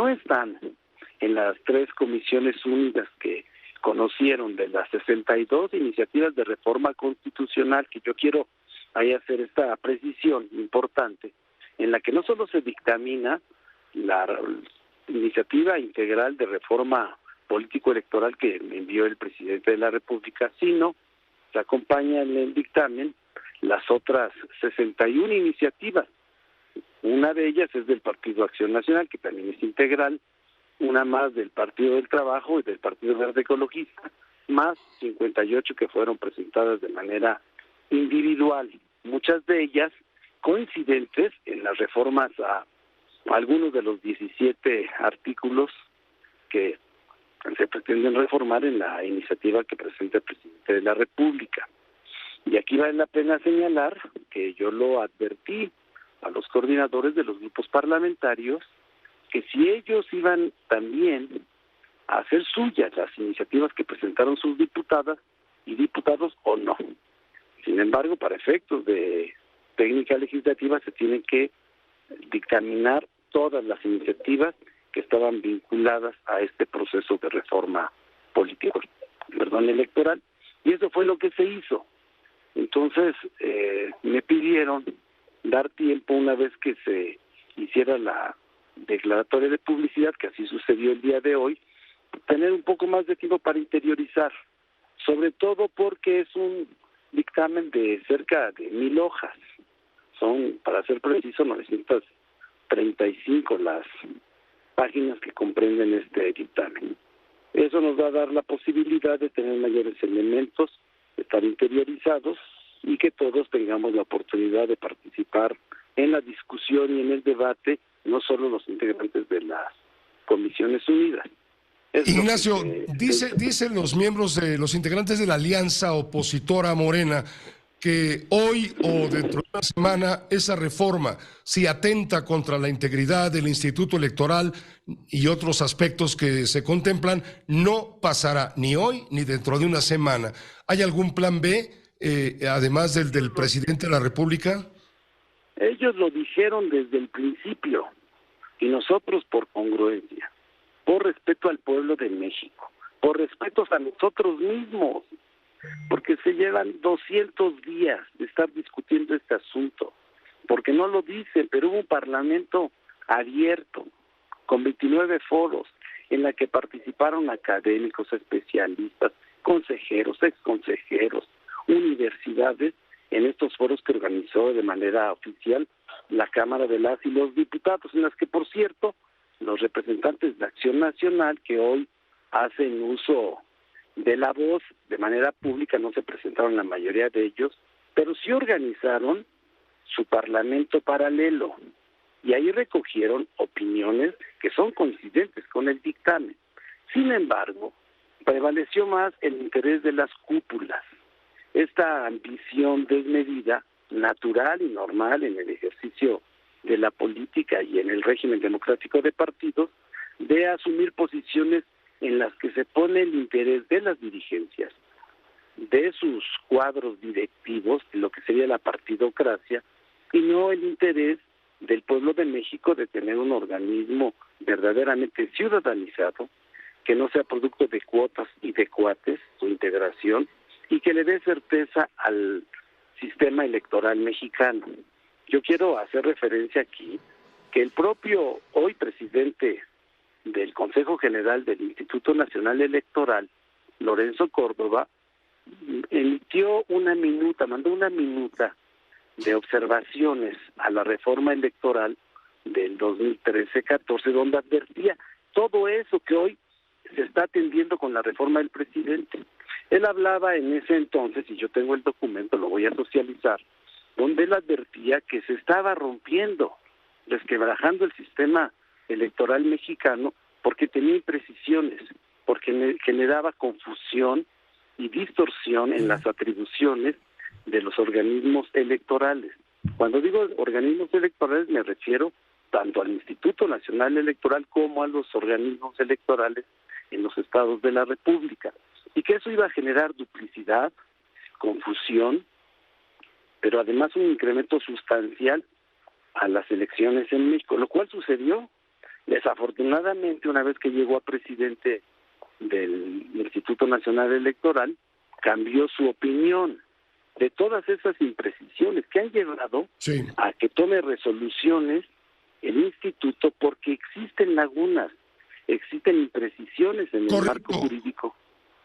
no están en las 3 comisiones unidas que conocieron de las 62 iniciativas de reforma constitucional, que yo quiero ahí hacer esta precisión importante, en la que no solo se dictamina la iniciativa integral de reforma político-electoral que envió el presidente de la República, sino se acompaña en el dictamen las otras 61 iniciativas. Una de ellas es del Partido Acción Nacional, que también es integral, una más del Partido del Trabajo y del Partido Verde Ecologista, más 58 que fueron presentadas de manera individual, muchas de ellas coincidentes en las reformas a algunos de los 17 artículos que se pretenden reformar en la iniciativa que presenta el presidente de la República. Y aquí vale la pena señalar que yo lo advertí a los coordinadores de los grupos parlamentarios, que si ellos iban también a hacer suyas las iniciativas que presentaron sus diputadas y diputados o no. Sin embargo, para efectos de técnica legislativa se tienen que dictaminar todas las iniciativas que estaban vinculadas a este proceso de reforma electoral, y eso fue lo que se hizo. Entonces, me pidieron dar tiempo una vez que se hiciera la declaratoria de publicidad, que así sucedió el día de hoy, tener un poco más de tiempo para interiorizar, sobre todo porque es un dictamen de cerca de 1,000 hojas. Son, para ser preciso, 935 las páginas que comprenden este dictamen. Eso nos va a dar la posibilidad de tener mayores elementos, de estar interiorizados y que todos tengamos la oportunidad de participar en la discusión y en el debate, no solo los integrantes de las comisiones unidas. Ignacio, dicen los miembros de los integrantes de la alianza opositora Morena que hoy o dentro de una semana esa reforma, si atenta contra la integridad del Instituto Electoral y otros aspectos que se contemplan, no pasará ni hoy ni dentro de una semana. ¿Hay algún plan B, además del presidente de la República? Ellos lo dijeron desde el principio, y nosotros por congruencia, por respeto al pueblo de México, por respeto a nosotros mismos, porque se llevan 200 días de estar discutiendo este asunto, porque no lo dicen, pero hubo un parlamento abierto, con 29 foros, en la que participaron académicos, especialistas, consejeros, exconsejeros, universidades, en estos foros que organizó de manera oficial la Cámara de las y los Diputados, en las que, por cierto, los representantes de Acción Nacional, que hoy hacen uso de la voz de manera pública, no se presentaron la mayoría de ellos, pero sí organizaron su parlamento paralelo, y ahí recogieron opiniones que son coincidentes con el dictamen. Sin embargo, prevaleció más el interés de las cúpulas, esta ambición desmedida, natural y normal en el ejercicio de la política y en el régimen democrático de partidos, de asumir posiciones en las que se pone el interés de las dirigencias, de sus cuadros directivos, de lo que sería la partidocracia, y no el interés del pueblo de México de tener un organismo verdaderamente ciudadanizado, que no sea producto de cuotas y de cuates, su integración, y que le dé certeza al sistema electoral mexicano. Yo quiero hacer referencia aquí que el propio hoy presidente del Consejo General del Instituto Nacional Electoral, Lorenzo Córdoba, mandó una minuta de observaciones a la reforma electoral del 2013-14, donde advertía todo eso que hoy se está atendiendo con la reforma del presidente. Él hablaba en ese entonces, y yo tengo el documento, lo voy a socializar, donde él advertía que se estaba rompiendo, desquebrajando el sistema electoral mexicano, porque tenía imprecisiones, porque generaba confusión y distorsión en las atribuciones de los organismos electorales. Cuando digo organismos electorales me refiero tanto al Instituto Nacional Electoral como a los organismos electorales en los estados de la República, y que eso iba a generar duplicidad, confusión, pero además un incremento sustancial a las elecciones en México, lo cual sucedió. Desafortunadamente, una vez que llegó a presidente del Instituto Nacional Electoral, cambió su opinión de todas esas imprecisiones que han llevado a que tome resoluciones el instituto, porque existen lagunas, existen imprecisiones en el marco jurídico.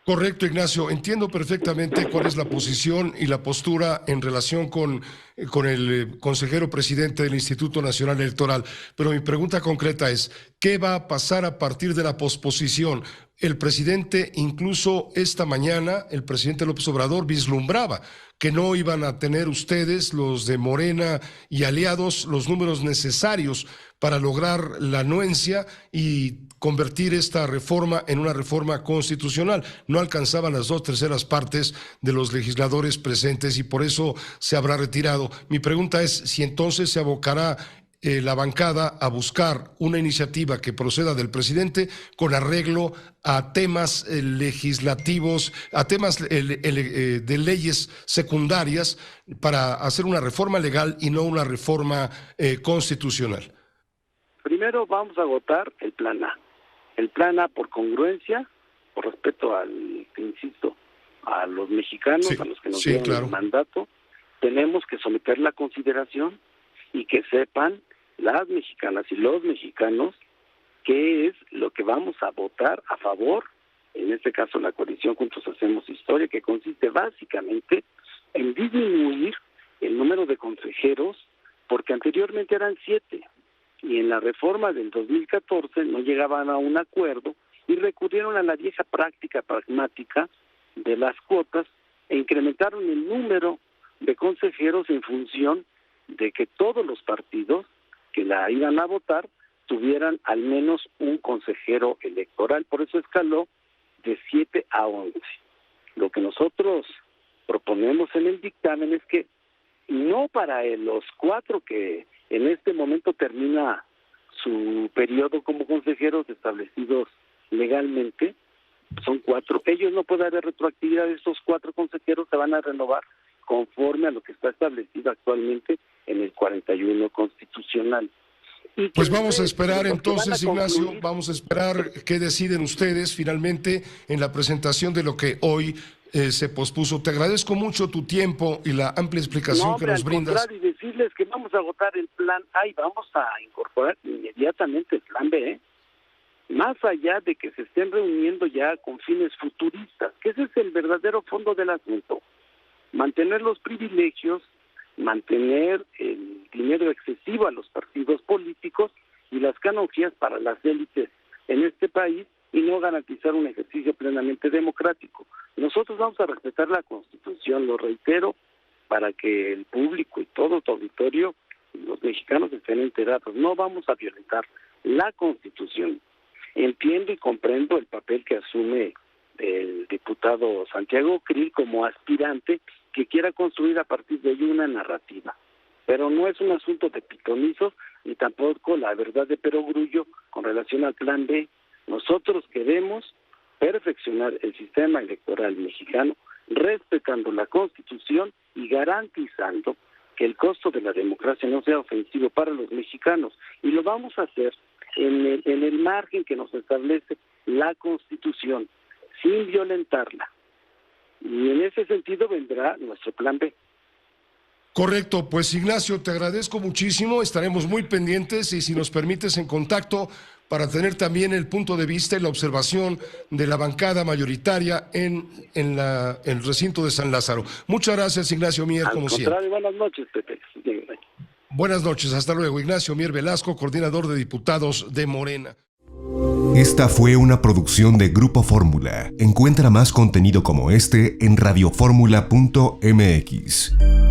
Correcto, Ignacio. Entiendo perfectamente cuál es la posición y la postura en relación con el consejero presidente del Instituto Nacional Electoral. Pero mi pregunta concreta es, ¿qué va a pasar a partir de la posposición? El presidente, incluso esta mañana, el presidente López Obrador vislumbraba que no iban a tener ustedes, los de Morena y aliados, los números necesarios para lograr la anuencia y convertir esta reforma en una reforma constitucional. No alcanzaban las 2/3 partes de los legisladores presentes y por eso se habrá retirado. Mi pregunta es si entonces se abocará la bancada a buscar una iniciativa que proceda del presidente con arreglo a temas legislativos, a temas de leyes secundarias para hacer una reforma legal y no una reforma constitucional. Primero vamos a votar el plan A. El plan A por congruencia, por respeto al, insisto, a los mexicanos, a los que nos dieron el mandato, tenemos que someterla a consideración y que sepan las mexicanas y los mexicanos qué es lo que vamos a votar a favor, en este caso la coalición Juntos Hacemos Historia, que consiste básicamente en disminuir el número de consejeros, porque anteriormente eran 7, y en la reforma del 2014 no llegaban a un acuerdo y recurrieron a la vieja práctica pragmática de las cuotas e incrementaron el número de consejeros en función de que todos los partidos que la iban a votar tuvieran al menos un consejero electoral. Por eso escaló de 7 a 11. Lo que nosotros proponemos en el dictamen es que no para los 4 que en este momento termina su periodo como consejeros establecidos legalmente, son 4. Ellos no puede haber retroactividad de estos 4 consejeros, se van a renovar conforme a lo que está establecido actualmente en el 41 constitucional. Pues vamos a esperar entonces, Ignacio, vamos a esperar qué deciden ustedes finalmente en la presentación de lo que hoy se pospuso. Te agradezco mucho tu tiempo y la amplia explicación que nos brindas. Y decirles que vamos a votar el plan A y vamos a incorporar inmediatamente el plan B, más allá de que se estén reuniendo ya con fines futuristas, que ese es el verdadero fondo del asunto. Mantener los privilegios, mantener el dinero excesivo a los partidos políticos y las canonjías para las élites en este país y no garantizar un ejercicio plenamente democrático. Nosotros vamos a respetar la Constitución, lo reitero, para que el público y todo tu auditorio, los mexicanos estén enterados. No vamos a violentar la Constitución. Entiendo y comprendo el papel que asume el diputado Santiago Krill como aspirante que quiera construir a partir de ello una narrativa. Pero no es un asunto de pitonizos ni tampoco la verdad de perogrullo con relación al plan B. Nosotros queremos perfeccionar el sistema electoral mexicano respetando la Constitución y garantizando que el costo de la democracia no sea ofensivo para los mexicanos. Y lo vamos a hacer en el margen que nos establece la Constitución, sin violentarla. Y en ese sentido vendrá nuestro plan B. Correcto, pues Ignacio, te agradezco muchísimo, estaremos muy pendientes y si nos permites en contacto para tener también el punto de vista y la observación de la bancada mayoritaria en el recinto de San Lázaro. Muchas gracias, Ignacio Mier, como siempre. Buenas noches, Pepe. Buenas noches, hasta luego. Ignacio Mier Velasco, coordinador de diputados de Morena. Esta fue una producción de Grupo Fórmula. Encuentra más contenido como este en radioformula.mx.